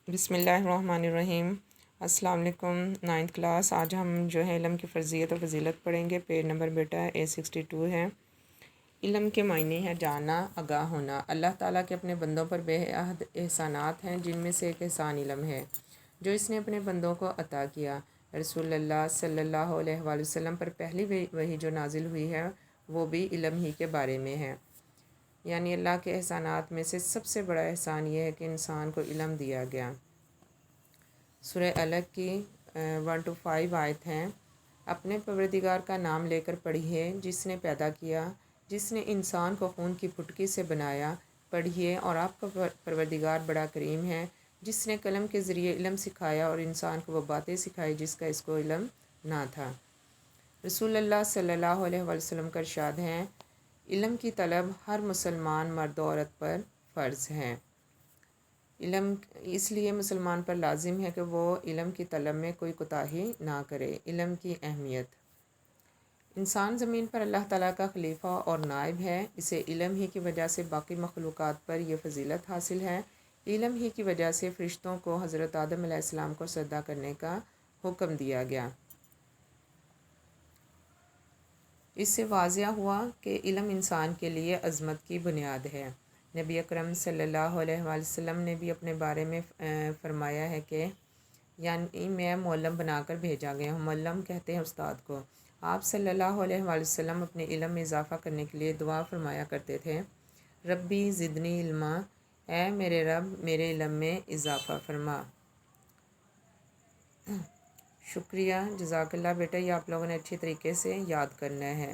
بسم اللہ الرحمن الرحیم۔ السلام علیکم۔ 9th class. آج ہم جو ہے علم کی فرضیت اور فضیلت پڑھیں گے۔ پیج نمبر بیٹا A62 ہے۔ علم کے معنی ہے جاننا، آگاہ ہونا۔ اللہ تعالیٰ کے اپنے بندوں پر بے حد احسانات ہیں، جن میں سے ایک احسان علم ہے جو اس نے اپنے بندوں کو عطا کیا۔ رسول اللہ صلی اللہ علیہ وآلہ وسلم پر پہلی وحی جو نازل ہوئی ہے وہ بھی علم ہی کے بارے میں ہے۔ یعنی اللہ کے احسانات میں سے سب سے بڑا احسان یہ ہے کہ انسان کو علم دیا گیا۔ سورہ الگ کی 1-5 آیت ہیں۔ اپنے پروردگار کا نام لے کر پڑھیے جس نے پیدا کیا، جس نے انسان کو خون کی پھٹکی سے بنایا۔ پڑھیے اور آپ کا پروردگار بڑا کریم ہے، جس نے قلم کے ذریعے علم سکھایا اور انسان کو وہ باتیں سکھائی جس کا اس کو علم نہ تھا۔ رسول اللہ صلی اللہ علیہ وآلہ وسلم کا ارشاد ہے، علم کی طلب ہر مسلمان مرد و عورت پر فرض ہے۔ علم اس لیے مسلمان پر لازم ہے کہ وہ علم کی طلب میں کوئی کوتاہی نہ کرے۔ علم کی اہمیت۔ انسان زمین پر اللہ تعالیٰ کا خلیفہ اور نائب ہے۔ اسے علم ہی کی وجہ سے باقی مخلوقات پر یہ فضیلت حاصل ہے۔ علم ہی کی وجہ سے فرشتوں کو حضرت آدم علیہ السلام کو سجدہ کرنے کا حکم دیا گیا۔ اس سے واضح ہوا کہ علم انسان کے لیے عظمت کی بنیاد ہے۔ نبی اکرم صلی اللہ علیہ وآلہ وسلم نے بھی اپنے بارے میں فرمایا ہے کہ یعنی میں معلم بنا کر بھیجا گیا ہوں۔ معلم کہتے ہیں استاد کو۔ آپ صلی اللہ علیہ وآلہ وسلم اپنے علم میں اضافہ کرنے کے لیے دعا فرمایا کرتے تھے، ربی زدنی علما، اے میرے رب میرے علم میں اضافہ فرما۔ شکریہ، جزاک اللہ بیٹا، یہ آپ لوگوں نے اچھی طریقے سے یاد کرنا ہے۔